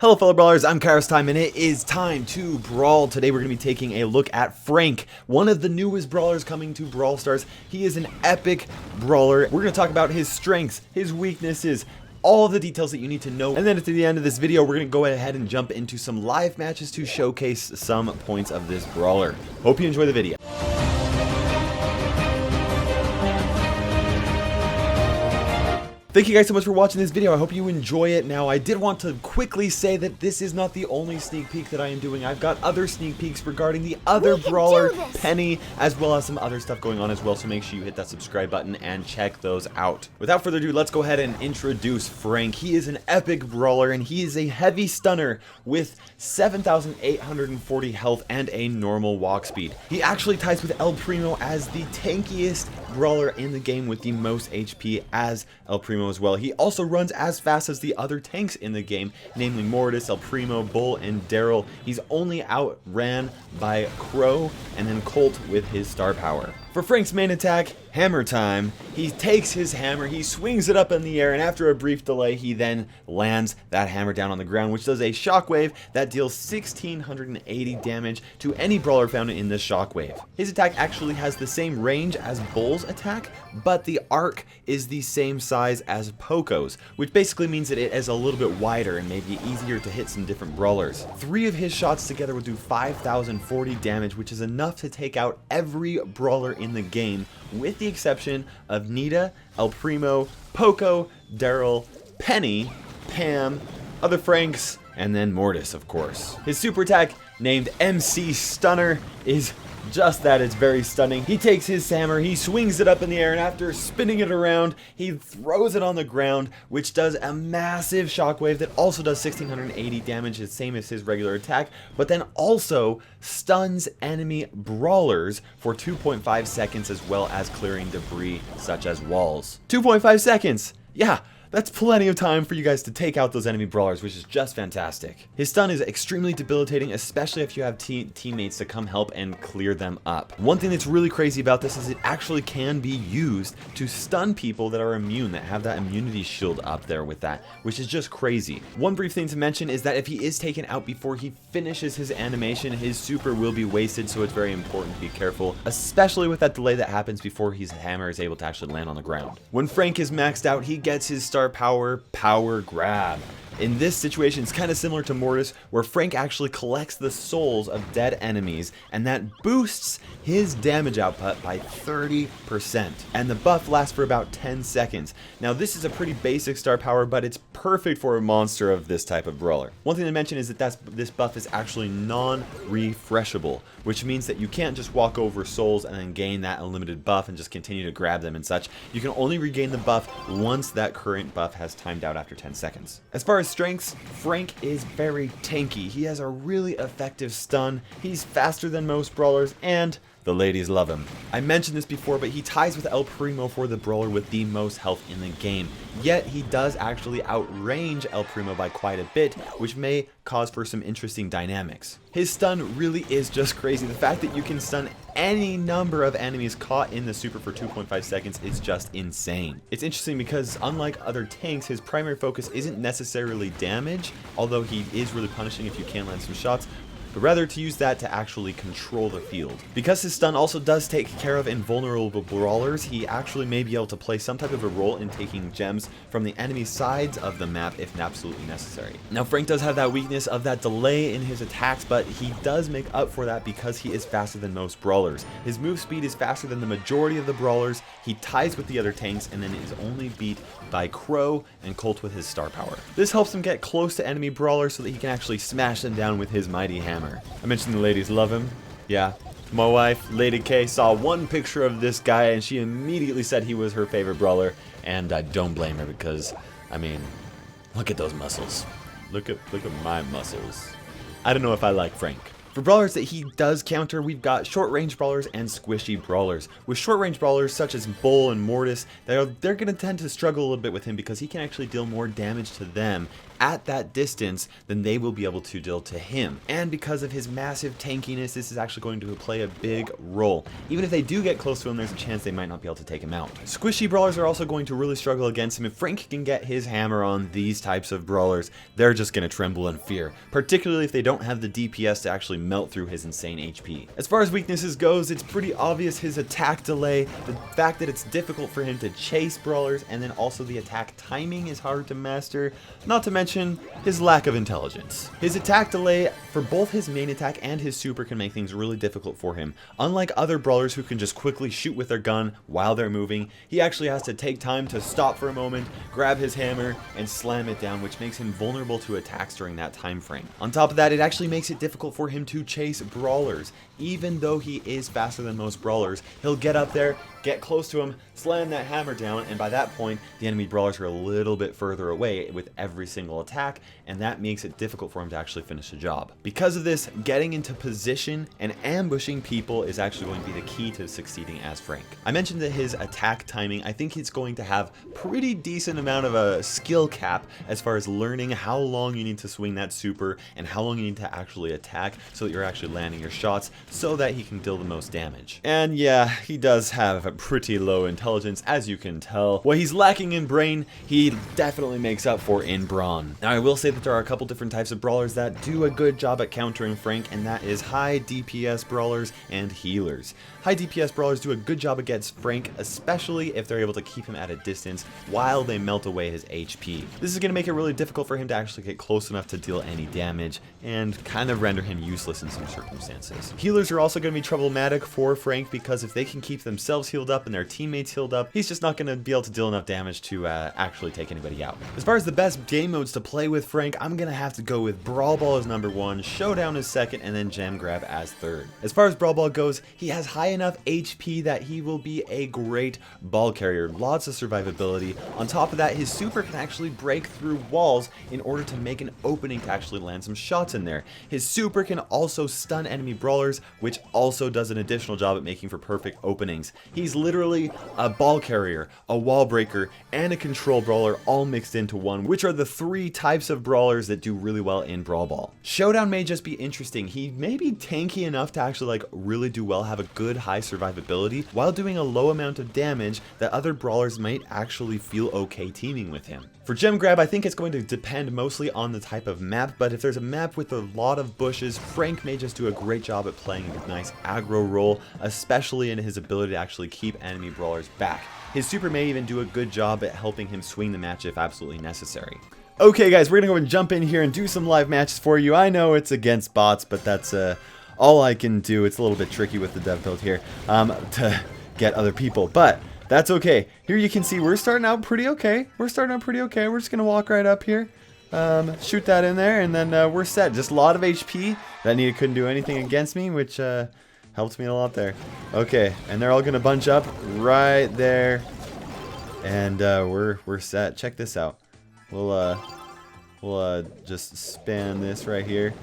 Hello fellow brawlers, I'm Kairos Time and it is time to brawl. Today we're going to be taking a look at Frank, one of the newest brawlers coming to Brawl Stars. He is an epic brawler. We're going to talk about his strengths, his weaknesses, all the details that you need to know. And then at the end of this video, we're going to go ahead and jump into some live matches to showcase some points of this brawler. Hope you enjoy the video. Thank you guys so much for watching this video. I hope you enjoy it. Now, I did want to quickly say that this is not the only sneak peek that I am doing. I've got other sneak peeks regarding the other brawler, Penny, as well as some other stuff going on as well, so make sure you hit that subscribe button and check those out. Without further ado, let's go ahead and introduce Frank. He is an epic brawler, and he is a heavy stunner with 7,840 health and a normal walk speed. He actually ties with El Primo as the tankiest brawler in the game with the most HP as El Primo as well. He also runs as fast as the other tanks in the game, namely Mortis, El Primo, Bull, and Daryl. He's only outran by Crow and then Colt with his star power. For Frank's main attack, Hammer Time, he takes his hammer, he swings it up in the air, and after a brief delay, he then lands that hammer down on the ground, which does a shockwave that deals 1,680 damage to any brawler found in this shockwave. His attack actually has the same range as Bull's attack, but the arc is the same size as Poco's, which basically means that it is a little bit wider and maybe easier to hit some different brawlers. 3 of his shots together will do 5,040 damage, which is enough to take out every brawler in the game, with the exception of Nita, El Primo, Poco, Daryl, Penny, Pam, other Franks, and then Mortis, of course. His super attack, named MC Stunner, is just that. It's very stunning. He takes his hammer, he swings it up in the air, and after spinning it around, he throws it on the ground, which does a massive shockwave that also does 1,680 damage, the same as his regular attack, but then also stuns enemy brawlers for 2.5 seconds, as well as clearing debris such as walls. 2.5 seconds! Yeah! That's plenty of time for you guys to take out those enemy brawlers, which is just fantastic. His stun is extremely debilitating, especially if you have teammates to come help and clear them up. One thing that's really crazy about this is it actually can be used to stun people that are immune, that have that immunity shield up there with that, which is just crazy. One brief thing to mention is that if he is taken out before he finishes his animation, his super will be wasted, so it's very important to be careful, especially with that delay that happens before his hammer is able to actually land on the ground. When Frank is maxed out, he gets his star power grab. In this situation, it's kind of similar to Mortis, where Frank actually collects the souls of dead enemies, and that boosts his damage output by 30%. And the buff lasts for about 10 seconds. Now, this is a pretty basic star power, but it's perfect for a monster of this type of brawler. One thing to mention is that this buff is actually non-refreshable, which means that you can't just walk over souls and then gain that unlimited buff and just continue to grab them and such. You can only regain the buff once that current buff has timed out after 10 seconds. As far as strengths, Frank is very tanky. He has a really effective stun, he's faster than most brawlers, and the ladies love him. I mentioned this before, but he ties with El Primo for the brawler with the most health in the game. Yet he does actually outrange El Primo by quite a bit, which may cause for some interesting dynamics. His stun really is just crazy. The fact that you can stun any number of enemies caught in the super for 2.5 seconds is just insane. It's interesting because unlike other tanks, his primary focus isn't necessarily damage, although he is really punishing if you can land some shots, but rather to use that to actually control the field. Because his stun also does take care of invulnerable brawlers, he actually may be able to play some type of a role in taking gems from the enemy sides of the map if absolutely necessary. Now, Frank does have that weakness of that delay in his attacks, but he does make up for that because he is faster than most brawlers. His move speed is faster than the majority of the brawlers, he ties with the other tanks, and then is only beat by Crow and Colt with his star power. This helps him get close to enemy brawlers so that he can actually smash them down with his mighty hammer. I mentioned the ladies love him. Yeah, my wife, Lady K, saw one picture of this guy and she immediately said he was her favorite brawler, and I don't blame her because, I mean, look at those muscles. Look at my muscles. I don't know if I like Frank. For brawlers that he does counter, we've got short-range brawlers and squishy brawlers. With short-range brawlers such as Bull and Mortis, they're going to tend to struggle a little bit with him because he can actually deal more damage to them at that distance than they will be able to deal to him. And because of his massive tankiness, this is actually going to play a big role. Even if they do get close to him, there's a chance they might not be able to take him out. Squishy brawlers are also going to really struggle against him. If Frank can get his hammer on these types of brawlers, they're just going to tremble in fear, particularly if they don't have the DPS to actually melt through his insane HP. As far as weaknesses goes, it's pretty obvious his attack delay, the fact that it's difficult for him to chase brawlers, and then also the attack timing is hard to master, not to mention his lack of intelligence. His attack delay for both his main attack and his super can make things really difficult for him. Unlike other brawlers who can just quickly shoot with their gun while they're moving, he actually has to take time to stop for a moment, grab his hammer, and slam it down, which makes him vulnerable to attacks during that time frame. On top of that, it actually makes it difficult for him to chase brawlers. Even though he is faster than most brawlers, he'll get up there, get close to him, slam that hammer down, and by that point, the enemy brawlers are a little bit further away with every single attack, and that makes it difficult for him to actually finish the job. Because of this, getting into position and ambushing people is actually going to be the key to succeeding as Frank. I mentioned that his attack timing, I think he's going to have pretty decent amount of a skill cap as far as learning how long you need to swing that super and how long you need to actually attack so that you're actually landing your shots so that he can deal the most damage. And yeah, he does have a pretty low intelligence, as you can tell. What he's lacking in brain, he definitely makes up for in brawn. Now, I will say that there are a couple different types of brawlers that do a good job at countering Frank, and that is high DPS brawlers and healers. High DPS brawlers do a good job against Frank, especially if they're able to keep him at a distance while they melt away his HP. This is going to make it really difficult for him to actually get close enough to deal any damage and kind of render him useless in some circumstances. Healers are also going to be problematic for Frank because if they can keep themselves healed up and their teammates healed up, he's just not going to be able to deal enough damage to actually take anybody out. As far as the best game modes to play with Frank, I'm going to have to go with Brawl Ball as number 1, Showdown as second, and then Gem Grab as third. As far as Brawl Ball goes, he has high enough HP that he will be a great ball carrier, lots of survivability. On top of that, his super can actually break through walls in order to make an opening to actually land some shots in there. His super can also stun enemy brawlers, which also does an additional job at making for perfect openings. He's literally a ball carrier, a wall breaker, and a control brawler all mixed into one, which are the 3 types of brawlers that do really well in Brawl Ball. Showdown may just be interesting. He may be tanky enough to actually really do well, have a good high survivability while doing a low amount of damage that other brawlers might actually feel okay teaming with him. For Gem Grab, I think it's going to depend mostly on the type of map, but if there's a map with a lot of bushes, Frank may just do a great job at playing a nice aggro role, especially in his ability to actually keep enemy brawlers back. His super may even do a good job at helping him swing the match if absolutely necessary. Okay guys, we're gonna go and jump in here and do some live matches for you. I know it's against bots, but that's all I can do. It's a little bit tricky with the dev build here to get other people, but that's okay. Here you can see we're starting out pretty okay. We're just gonna walk right up here, shoot that in there, and then we're set. Just a lot of HP. That Nita couldn't do anything against me, which helped me a lot there. Okay, and they're all gonna bunch up right there, and we're set. Check this out. We'll just span this right here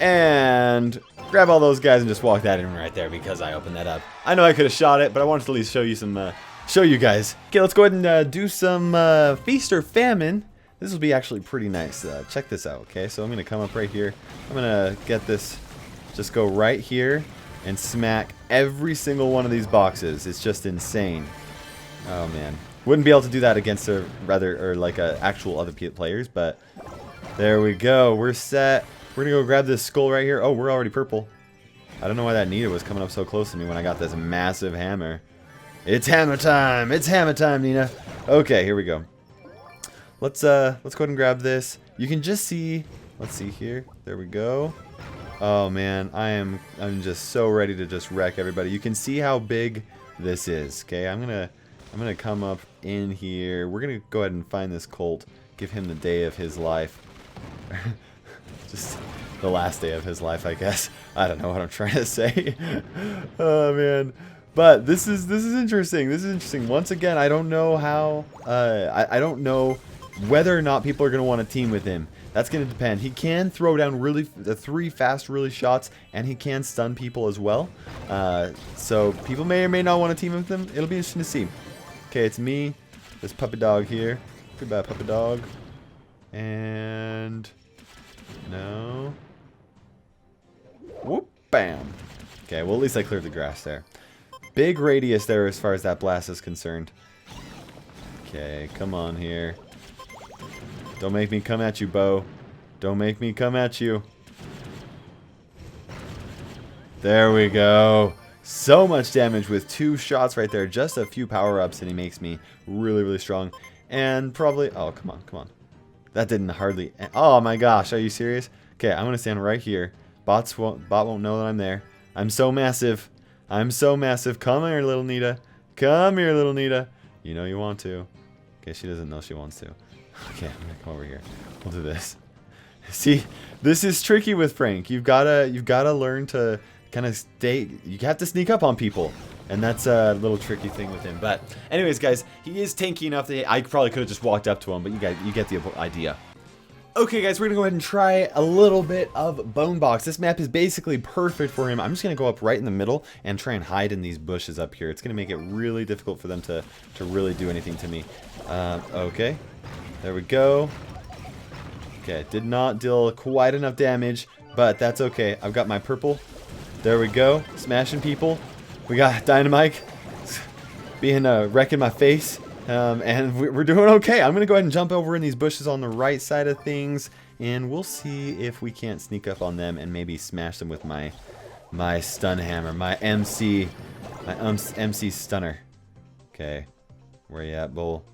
and grab all those guys and just walk that in right there because I opened that up. I know I could have shot it, but I wanted to at least show you some, show you guys. Okay, let's go ahead and do some feast or famine. This will be actually pretty nice. Check this out. Okay, so I'm gonna come up right here. I'm gonna get this, just go right here and smack every single one of these boxes. It's just insane. Oh man. Wouldn't be able to do that against a actual other players, but there we go. We're set. We're gonna go grab this skull right here. Oh, we're already purple. I don't know why that Nita was coming up so close to me when I got this massive hammer. It's hammer time. It's hammer time, Nina. Okay, here we go. Let's go ahead and grab this. You can just see. Let's see here. There we go. Oh man, I'm just so ready to just wreck everybody. You can see how big this is. Okay, I'm gonna come up in here. We're gonna go ahead and find this Colt, give him the day of his life. Just the last day of his life, I guess. I don't know what I'm trying to say. Oh man. But this is interesting. This is interesting. Once again, I don't know how I don't know whether or not people are gonna want to team with him. That's gonna depend. He can throw down really 3 fast shots, and he can stun people as well. So people may or may not want to team with him. It'll be interesting to see. Okay, it's me, this puppy dog here. Goodbye, puppy dog. And no. Whoop, bam. Okay, well at least I cleared the grass there. Big radius there as far as that blast is concerned. Okay, come on here. Don't make me come at you, Bo. Don't make me come at you. There we go. So much damage with 2 shots right there. Just a few power-ups and he makes me really, really strong. And probably... Oh, come on, come on. That didn't hardly... Oh my gosh, are you serious? Okay, I'm going to stand right here. Bot won't know that I'm there. I'm so massive. I'm so massive. Come here, little Nita. Come here, little Nita. You know you want to. Okay, she doesn't know she wants to. Okay, I'm going to come over here. We'll do this. See, this is tricky with Frank. You've gotta learn to kind of stay. You have to sneak up on people, and that's a little tricky thing with him. But anyways, guys, he is tanky enough that I probably could have just walked up to him, but you get the idea. Okay, guys, we're gonna go ahead and try a little bit of Bone Box. This map is basically perfect for him. I'm just gonna go up right in the middle and try and hide in these bushes up here. It's gonna make it really difficult for them to really do anything to me. Okay, there we go. Okay, did not deal quite enough damage, but that's okay. I've got my purple. There we go. Smashing people. We got Dynamite being wreck in my face. And we're doing okay. I'm going to go ahead and jump over in these bushes on the right side of things. And we'll see if we can't sneak up on them and maybe smash them with my stun hammer. My MC stunner. Okay. Where you at, Bull?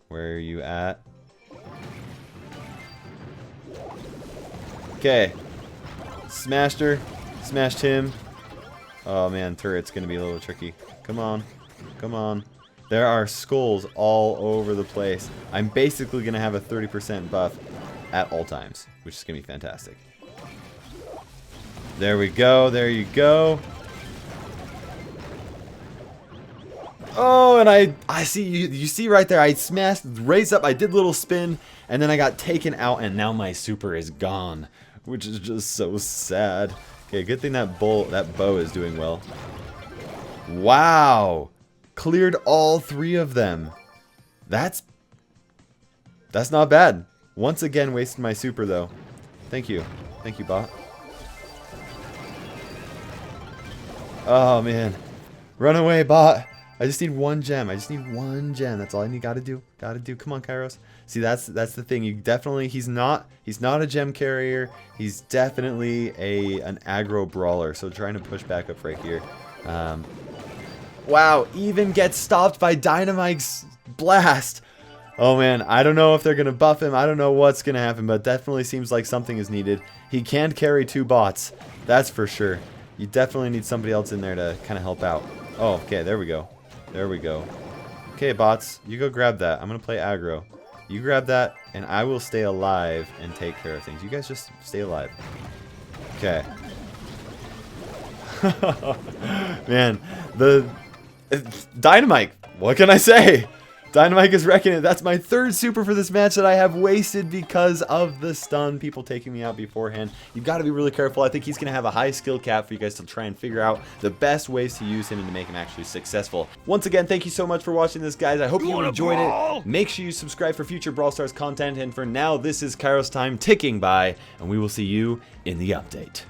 Where are you at? Okay. Smashed her. Smashed him. Oh man, turret's gonna be a little tricky. Come on. Come on. There are skulls all over the place. I'm basically gonna have a 30% buff at all times, which is gonna be fantastic. There we go. There you go. Oh, and I see you see right there, I smashed, raised up, I did a little spin, and then I got taken out, and now my super is gone, which is just so sad. Okay, good thing that bow is doing well. Wow, cleared all 3 of them. That's not bad. Once again, wasted my super though. Thank you, bot. Oh man, run away, bot. I just need 1 gem. I just need 1 gem. That's all I need. Gotta do. Come on, Kairos. See, that's the thing. You definitely, he's not a gem carrier. He's definitely an aggro brawler. So trying to push back up right here. Wow, even gets stopped by Dynamite's blast. Oh man, I don't know if they're gonna buff him. I don't know what's gonna happen, but definitely seems like something is needed. He can carry 2 bots. That's for sure. You definitely need somebody else in there to kind of help out. Oh, okay, there we go. There we go. Okay, bots, you go grab that. I'm going to play aggro. You grab that, and I will stay alive and take care of things. You guys just stay alive. Okay. Man, the Dynamite, what can I say? Dynamite is wrecking it. That's my 3rd super for this match that I have wasted because of the stun, people taking me out beforehand. You've got to be really careful. I think he's going to have a high skill cap for you guys to try and figure out the best ways to use him and to make him actually successful. Once again, thank you so much for watching this, guys. I hope you enjoyed it. Make sure you subscribe for future Brawl Stars content. And for now, this is Kairos time ticking by, and we will see you in the update.